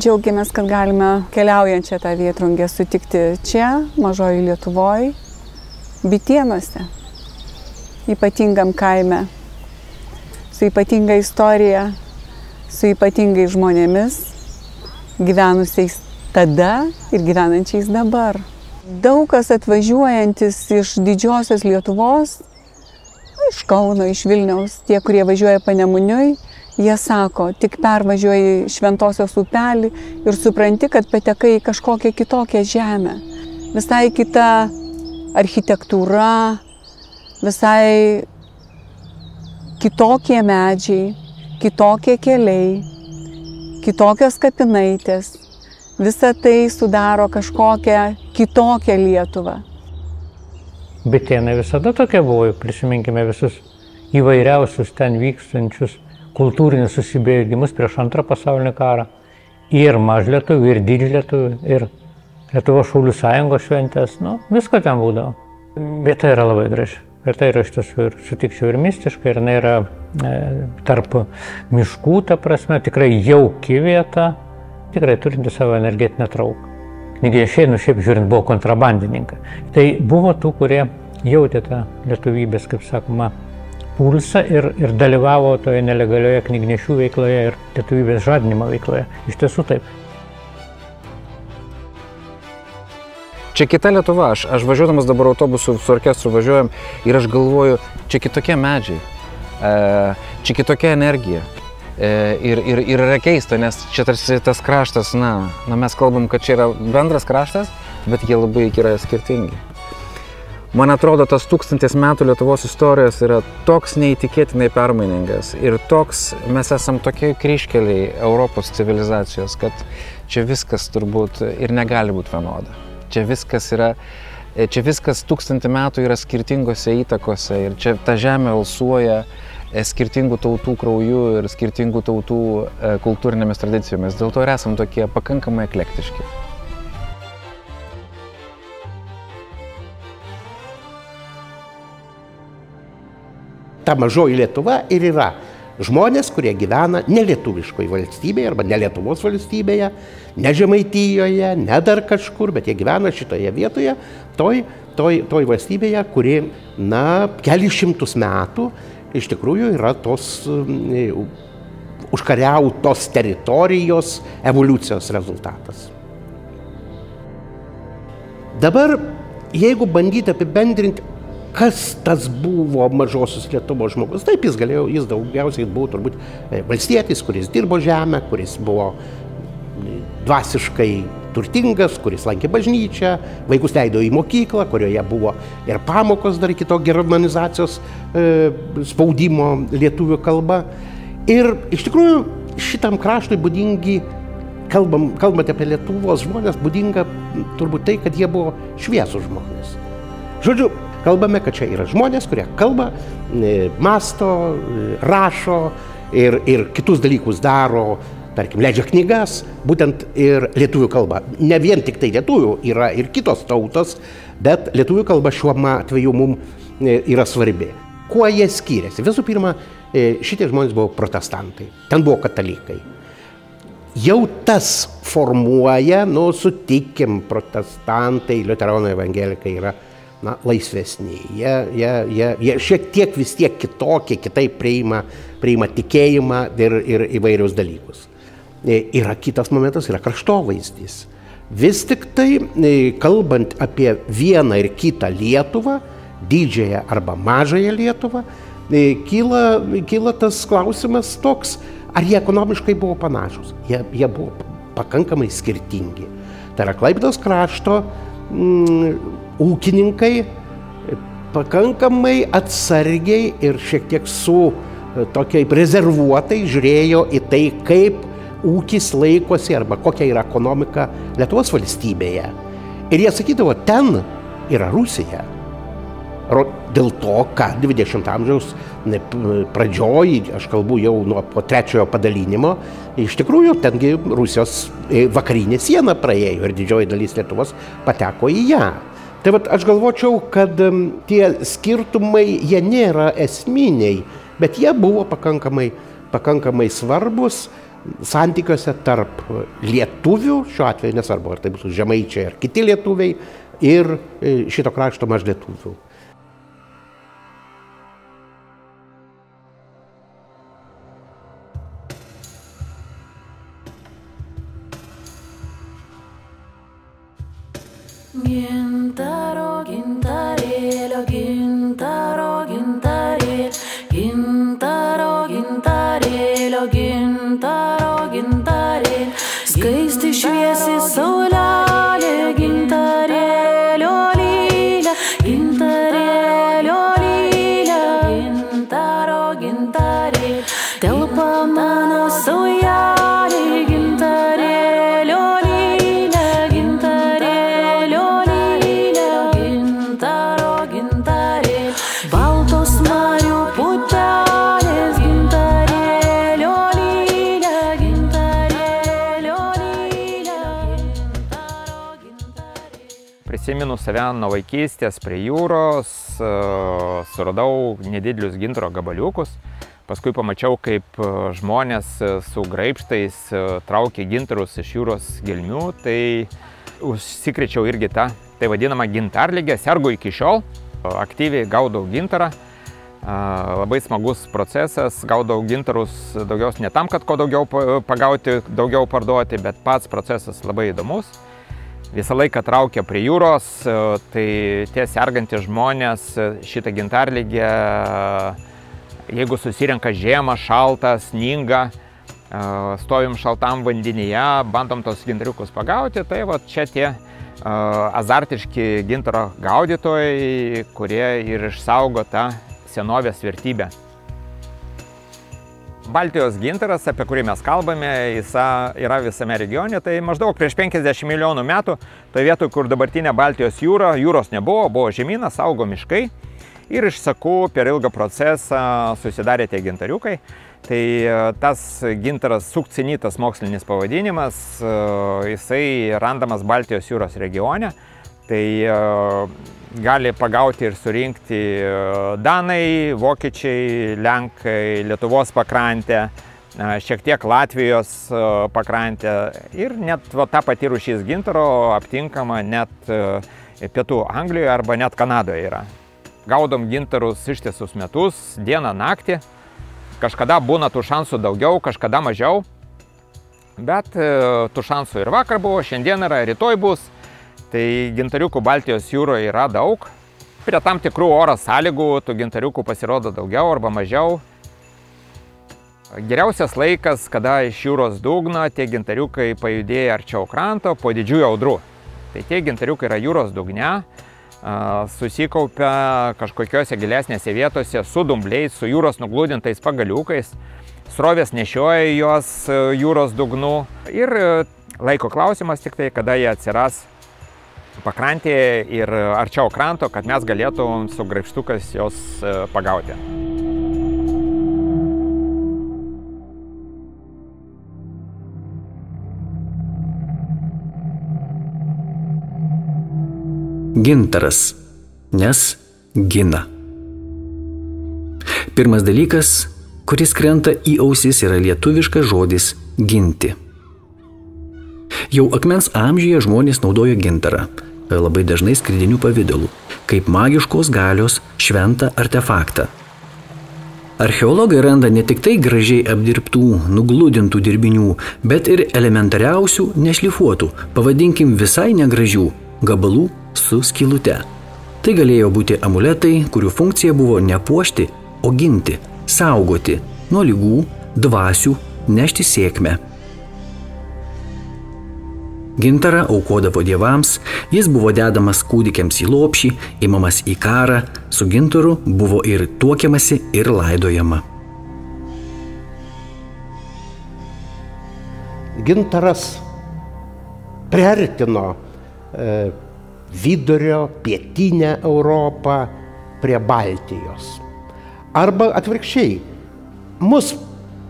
Džiaugiamės, kad galime keliaujančią tą Vėtrungę sutikti čia, mažoji Lietuvoje, Bitėnuose, ypatingam kaime, su ypatinga istorija, su ypatingais žmonėmis, gyvenusiais tada ir gyvenančiais dabar. Daug kas atvažiuojantis iš didžiosios Lietuvos, iš Kauno, iš Vilniaus, tie, kurie važiuoja Panemuniui, jie sako, tik pervažiuoji Šventosios upelį ir supranti, kad patekai į kažkokią kitokią žemę. Visai kita architektūra, visai kitokie medžiai, kitokie keliai, kitokios kapinaitės. Visa tai sudaro kažkokią kitokią Lietuvą. Bitėnai visada tokia buvo, prisiminkime visus įvairiausius ten vykstančius kultūrinius susibėgimus prieš Antrą pasaulinį karą. Ir mažlietuvių, ir didžlietuvių, ir Lietuvos Šaulių sąjungos šventės, visko ten būdavo. Vieta yra labai graži. Vieta yra iš tiesų, ir sutikčiau, ir mistiška, ir jinai yra tarp miškų, ta prasme, tikrai jauki vieta, tikrai turinti savo energetinę trauką. Knygnešiai, šiaip žiūrint, buvo kontrabandininkai. Tai buvo tų, kurie jautė tą lietuvybės, kaip sakoma, pulsą ir dalyvavo toje nelegalioje knygnešių veikloje ir lietuvybės žadinimo veikloje. Iš tiesų taip. Čia kita Lietuva. Aš važiuodamas dabar autobusu su orkestru važiuojam ir aš galvoju, čia kitokie medžiai, čia kitokia energija. Ir yra keista, nes čia tarsi tas kraštas, mes kalbam, kad čia yra bendras kraštas, bet jie labai yra skirtingi. Man atrodo, tas 1000 metų Lietuvos istorijos yra toks neįtikėtinai permainingas ir toks, mes esam tokie kryžkeliai Europos civilizacijos, kad čia viskas turbūt ir negali būti vienoda. Čia viskas 1000 metų yra skirtingose įtakose ir čia ta žemė alsuoja skirtingų tautų krauju ir skirtingų tautų kultūrinėmis tradicijomis. Dėl to ir esam tokie pakankamai eklektiški. Ta mažoji Lietuva ir yra žmonės, kurie gyvena nelietuviškoje valstybėje arba ne Lietuvos valstybėje, ne Žemaitijoje, ne dar kažkur, bet jie gyvena šitoje vietoje, toj valstybėje, kuri, kelis šimtus metų iš tikrųjų yra tos užkariautos teritorijos evoliucijos rezultatas. Dabar, jeigu bandyti apibendrinti, kas tas buvo mažosios Lietuvos žmogus, taip jis daugiausiai buvo turbūt valstietis, kuris dirbo žemę, kuris buvo dvasiškai turtingas, kuris lankė bažnyčią, vaikus leido į mokyklą, kurioje buvo ir pamokos dar iki to germanizacijos spaudimo lietuvių kalba. Ir iš tikrųjų šitam kraštui būdingi, kalbant apie Lietuvos žmonės, būdinga turbūt tai, kad jie buvo šviesūs žmonės. Žodžiu, kalbame, kad čia yra žmonės, kurie kalba, mąsto, rašo ir kitus dalykus daro, tarkim, leidžia knygas, būtent ir lietuvių kalba. Ne vien tik tai lietuvių, yra ir kitos tautos, bet lietuvių kalba šiuo atveju mums yra svarbi. Kuo jie skiriasi? Visų pirma, šitie žmonės buvo protestantai, ten buvo katalikai. Jau tas formuoja, sutikim, protestantai, liuteronai, evangelikai yra laisvesni. Jie šiek tiek vis tiek kitokie, kitaip priima tikėjimą ir įvairius dalykus. Yra kitas momentas, yra kraštovaizdis. Vis tik tai, kalbant apie vieną ir kitą Lietuvą, didžiąją arba mažąją Lietuvą, kyla tas klausimas toks, ar jie ekonomiškai buvo panašus. Jie buvo pakankamai skirtingi. Tai yra Klaipėdos krašto ūkininkai pakankamai atsargiai ir šiek tiek su tokiai rezervuotai žiūrėjo į tai, kaip ūkis laikosi arba kokia yra ekonomika Lietuvos valstybėje. Ir jie sakydavo, ten yra Rusija. Dėl to, kad 20 amžiaus pradžioj, aš kalbu jau po trečiojo padalinimo, iš tikrųjų tengi Rusijos vakarinė siena praėjo ir didžioji dalis Lietuvos pateko į ją. Tai vat aš galvočiau, kad tie skirtumai, jie nėra esminiai, bet jie buvo pakankamai svarbus santykiuose tarp lietuvių, šiuo atveju nesvarbu, ar tai bus žemaičiai ar kiti lietuviai, ir šito krašto mažlietuvių. Gintaro, gintarėlio, gintaro, gintarėlio, gintaro, gintarėlio, gintaro, gintarėlio, skaisti šviesi saulelė, gintarėlio lylė, gintarėlio lylė, gintaro, gintarėlio, telpa mano saujelė, gintarėlio lylė, gintarėlio lylė, gintaro, gintarėlio, baltos marių putelės, gintarėlio lylė, gintarėlio lylė, gintaro, gintarėlio. Prisimenu save nuo vaikystės prie jūros, suradau nedidelius gintaro gabaliukus. Paskui pamačiau, kaip žmonės su graibštais traukė gintarus iš jūros gelmių, tai užsikrėčiau irgi tą vadinamą gintarligę, sergu iki šiol, aktyviai gaudau gintarą. Labai smagus procesas, gaudau gintarus daugiausiai ne tam, kad ko daugiau pagauti, daugiau parduoti, bet pats procesas labai įdomus. Visą laiką traukia prie jūros, tai tie sergantys žmonės šitą gintarligę, jeigu susirenka žiemą, šaltą, sningą, stovim šaltam vandenyje, bandom tos gintariukus pagauti, tai va čia tie azartiški gintaro gaudytojai, kurie ir išsaugo tą senovės vertybę. Baltijos gintaras, apie kurį mes kalbame, jis yra visame regione, tai maždaug prieš 50 milijonų metų, tai vietoj, kur dabartinė Baltijos jūra, jūros nebuvo, buvo žemynas, augo miškai. Ir iš sakų per ilgą procesą susidarė tie gintariukai. Tai tas gintaras sukcinitas mokslinis pavadinimas, jisai randamas Baltijos jūros regione. Tai gali pagauti ir surinkti danai, vokiečiai, lenkai, Lietuvos pakrantė, šiek tiek Latvijos pakrantė. Ir net ta pati rūšis gintaro aptinkama net Pietų Anglijoje arba net Kanadoje yra. Gaudom gintarus ištisus metus, dieną, naktį. Kažkada būna tų šansų daugiau, kažkada mažiau. Bet tų šansų ir vakar buvo, šiandien yra, rytoj bus. Tai gintariukų Baltijos jūroje yra daug. Prie tam tikrų oro sąlygų tų gintariukų pasirodo daugiau arba mažiau. Geriausias laikas, kada iš jūros dugno tie gintariukai pajudėja arčiau kranto po didžiųjų audrų. Tai tie gintariukai yra jūros dugne. Susikaupia kažkokiose gilesnėse vietose su dumbliais, su jūros nugludintais pagaliukais. Srovės nešioja juos jūros dugnu ir laiko klausimas tik tai, kada jie atsiras pakrantėje ir arčiau kranto, kad mes galėtum su graibštukais jos pagauti. Gintaras, nes gina. Pirmas dalykas, kuris krenta į ausis, yra lietuviškas žodis ginti. Jau akmens amžiuje žmonės naudojo gintarą, labai dažnai skridinių pavidalų. kaip magiškos galios šventą artefaktą. Archeologai randa ne tik tai gražiai apdirbtų, nugludintų dirbinių, bet ir elementariausių, nešlifuotų, pavadinkim visai negražių, gabalų su skylute. Tai galėjo būti amuletai, kurių funkcija buvo ne puošti, o ginti, saugoti nuo ligų, dvasių, nešti sėkmę. Gintarą aukodavo dievams, jis buvo dedamas kūdikiams į lopšį, imamas į karą, su gintaru buvo ir tuokiamasi, ir laidojama. Gintaras priartino vidurio, pietinę Europą prie Baltijos. Arba atvirkščiai, mus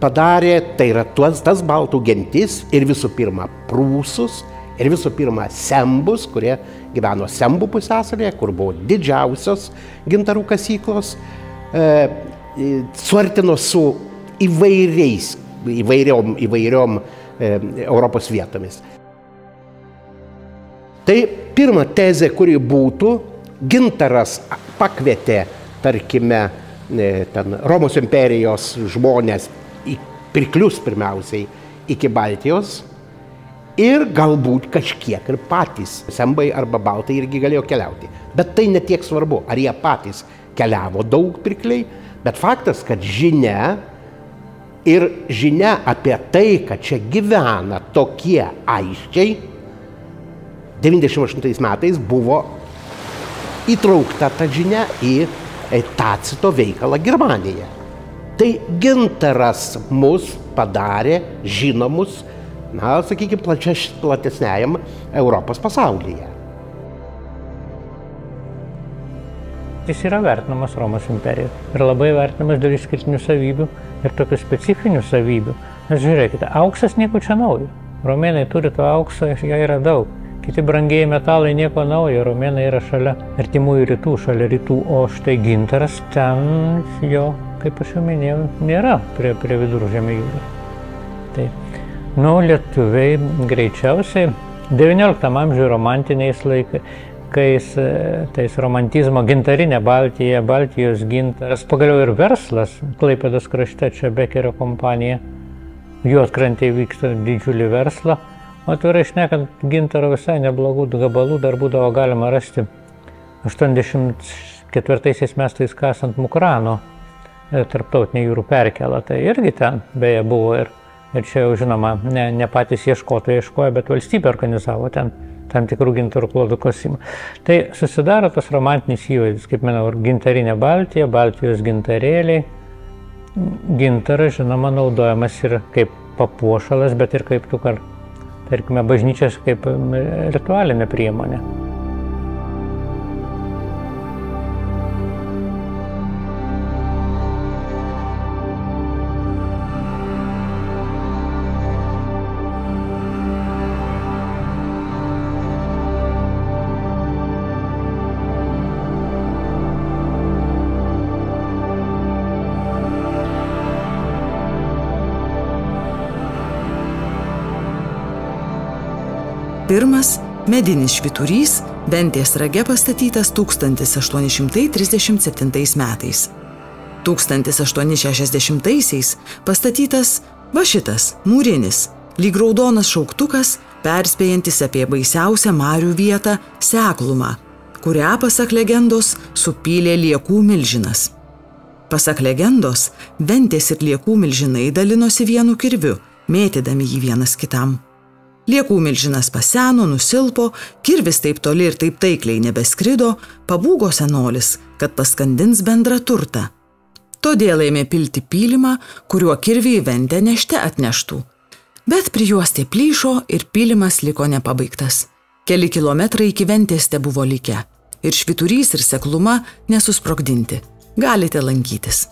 padarė, tai yra tas baltų gentis ir visų pirma prūsus, ir visų pirma sembus, kurie gyveno Sembų pusiasalyje, kur buvo didžiausios gintarų kasyklos, suartino su įvairiom Europos vietomis. Tai pirma tezė, kuri būtų, gintaras pakvietė, tarkime, Romos imperijos žmonės pirklius pirmiausiai iki Baltijos ir galbūt kažkiek ir patys sembai arba baltai irgi galėjo keliauti. Bet tai netiek svarbu, ar jie patys keliavo daug pirkliai, bet faktas, kad žinia apie tai, kad čia gyvena tokie aiškiai, 98 metais buvo įtraukta ta žinia į Tacito veikalą Germaniją. Tai gintaras mus padarė žinomus, sakykime, platesniajam Europos pasaulyje. Jis yra vertinamas Romos imperijos ir labai vertinamas dėl išskirtinių savybių ir tokių specifinių savybių. Nes žiūrėkite, auksas nieko čia naujo. Romėnai turi to aukso, jo yra daug. Kiti brangieji metalai nieko naujo, romėnai yra šalia artimųjų rytų, šalia rytų, o štai gintaras ten jo, kaip aš jau minėjau, nėra prie Viduržemio jūros. Tai, lietuviai greičiausiai 19 amžiuje romantiniais laikais, tais romantizmo gintarinė Baltija, Baltijos gintaras, pagaliau ir verslas, Klaipėdos krašte, čia Bekerio kompanija, Juodkrantėje vyksta didžiulį verslą. O atvirai šnekant, gintaro visai neblogų gabalų dar būdavo galima rasti 84 metais kasant Mukrano tarptautinę jūrų perkelą. Tai irgi ten beje buvo ir čia jau žinoma, ne patys ieškotojai ieškojo, bet valstybė organizavo ten tam tikrų gintarų klodų kasimą. Tai susidaro tas romantinis įvaizdis, kaip minėjau, gintarinė Baltija, Baltijos gintarėliai. Gintaras, žinoma, naudojamas ir kaip papuošalas, bet ir kaip tarkime, bažnyčios kaip ritualinė priemonė. Pirmas medinis švyturys Ventės rage pastatytas 1837 metais. 1860-aisiais pastatytas va šitas mūrinis, lyg raudonas šauktukas, perspėjantis apie baisiausią marių vietą Seklumą, kurią, pasak legendos, supylė Liekų milžinas. Pasak legendos, Ventės ir Liekų milžinai dalinosi vienu kirviu, mėtydami jį vienas kitam. Liekų milžinas paseno, nusilpo, kirvis taip toli ir taip taikliai nebeskrido, pabūgo senolis, kad paskandins bendrą turtą. Todėl ėmė pilti pylimą, kuriuo kirvį į Ventę nešte atneštų. Bet prijuostė plyšo ir pylimas liko nepabaigtas. Keli kilometrai iki Ventės tebuvo likę. Ir švyturys ir Sekluma nesusprogdinti. Galite lankytis.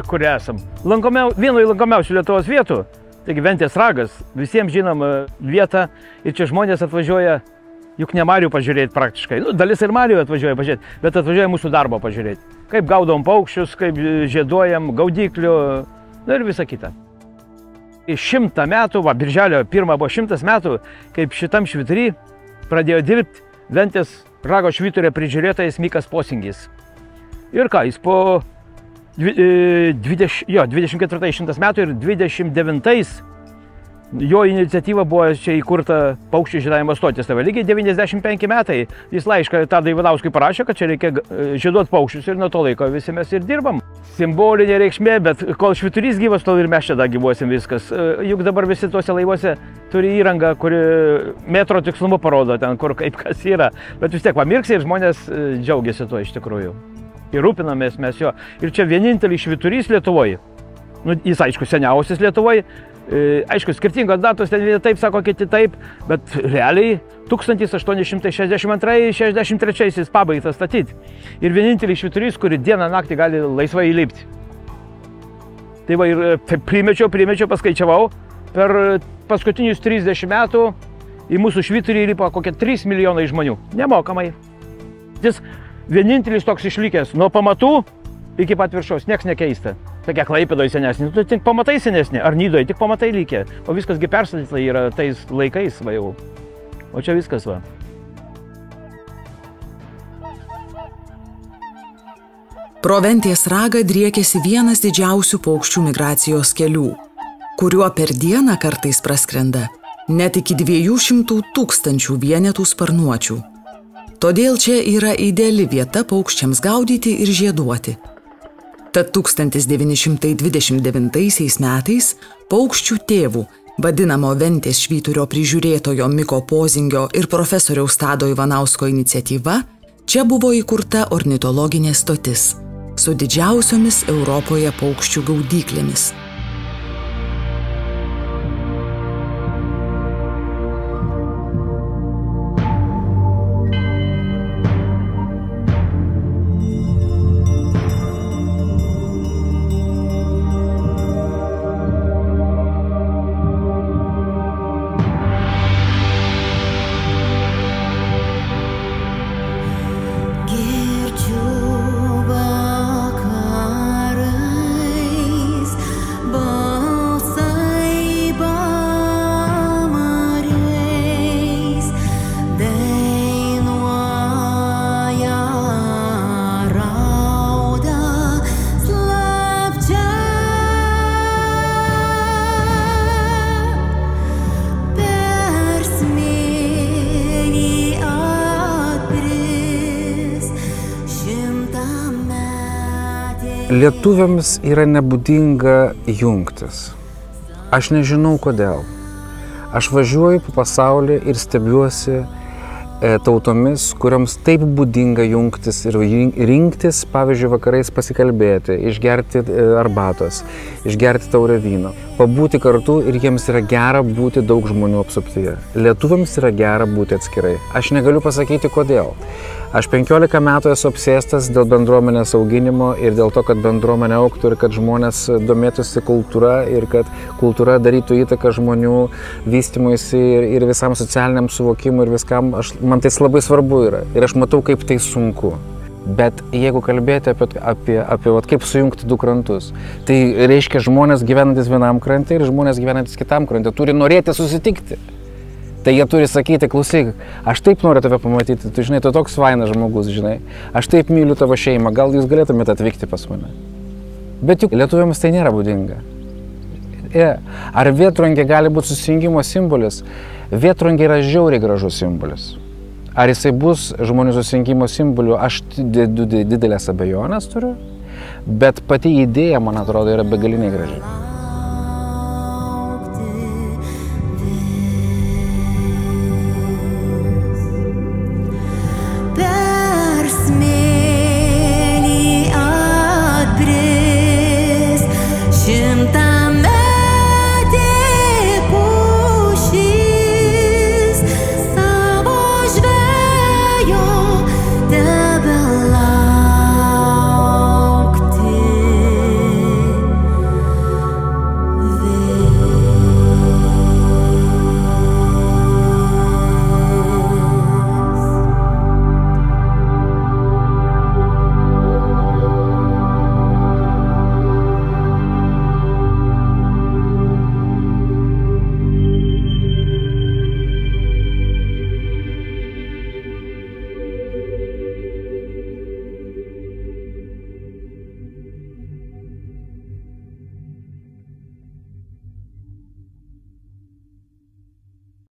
Kur esam. Vienoje lankomiausių Lietuvos vietų, taigi Ventės ragas, visiems žinoma vieta ir čia žmonės atvažiuoja, juk ne marių pažiūrėti praktiškai. Dalis ir marių atvažiuoja pažiūrėti, bet atvažiuoja mūsų darbo pažiūrėti. Kaip gaudom paukščius, kaip žieduojam, gaudiklių, ir visa kita. 100 metų, birželio 1 buvo 100 metų, kaip šitam švytury pradėjo dirbti Ventės rago švyturio prižiūrėtojas Mikas Posingis. Ir ką, jis po 24 metų ir 29 jo iniciatyva buvo čia įkurta paukščių žiedavimo stotis. Tai lygiai 95 metai jis laišką Tadui Ivanauskui parašė, kad čia reikia žieduoti paukščius ir nuo to laiko visi mes ir dirbam. Simbolinė reikšmė, bet kol švyturys gyvas, tol ir mes čia gyvuosim viskas. Juk dabar visi tuose laivuose turi įrangą, kuri metro tikslumu parodo ten, kur kaip kas yra. Bet vis tiek pamirksi ir žmonės džiaugiasi tuo iš tikrųjų. Ir rūpinamės mes jo. Ir čia vienintelis švyturys Lietuvoje. Nu, jis aišku seniausias Lietuvoje. Aišku, skirtingos datos, ten vieni taip sako, kiti taip, bet realiai 1862-63 pabaigtas statyti. Ir vienintelis švyturys, kuri dieną naktį gali laisvai įlipti. Tai va ir primečiau, paskaičiavau, per paskutinius 30 metų į mūsų švyturį įlipo kokie 3 milijonai žmonių. Nemokamai. Jis vienintelis toks išlikęs nuo pamatų iki pat viršaus, nieks nekeista. Tokia Klaipėdoje senesnė, tu tik pamatai senesnė, ar Nidoje tik pamatai lygia. O viskasgi perstatyta yra tais laikais va jau. O čia viskas va. Pro Ventės ragą driekėsi vienas didžiausių paukščių migracijos kelių, kuriuo per dieną kartais praskrenda net iki 200 000 vienetų sparnuočių. Todėl čia yra ideali vieta paukščiams gaudyti ir žieduoti. Tad 1929 metais paukščių tėvų, vadinamo Ventės švyturio prižiūrėtojo Miko Posingio ir profesoriaus Tado Ivanausko iniciatyva, čia buvo įkurta ornitologinė stotis su didžiausiomis Europoje paukščių gaudyklėmis. Lietuviams yra nebūdinga jungtis. Aš nežinau kodėl. Aš važiuoju po pasaulį ir stebiuosi tautomis, kuriams taip būdinga jungtis ir rinktis, pavyzdžiui, vakarais pasikalbėti, išgerti arbatos, išgerti taurę vyno, pabūti kartu ir jiems yra gera būti daug žmonių apsuptyje. Lietuviams yra gera būti atskirai. Aš negaliu pasakyti kodėl. Aš 15 metų esu apsėstas dėl bendruomenės auginimo ir dėl to, kad bendruomenė augtų ir kad žmonės domėtųsi kultūra ir kad kultūra darytų įtaką žmonių vystymuisi ir visam socialiniam suvokimui ir viskam. Man tai labai svarbu yra ir aš matau, kaip tai sunku. Bet jeigu kalbėti apie kaip sujungti du krantus, tai reiškia žmonės gyvenantis vienam krante ir žmonės gyvenantis kitam krante turi norėti susitikti. Tai jie turi sakyti, klausyk, aš taip noriu tave pamatyti, tu žinai, tu toks fainas žmogus, žinai, aš taip myliu tavo šeimą, gal jūs galėtumėte atvykti pas mane. Bet juk lietuviams tai nėra būdinga. Ar vėtrungė gali būti susijungimo simbolis? Vėtrungė yra žiauriai gražus simbolis. Ar jisai bus žmonių susijungimo simboliu, aš didelės abejonės turiu, bet pati idėja, man atrodo, yra begaliniai graži.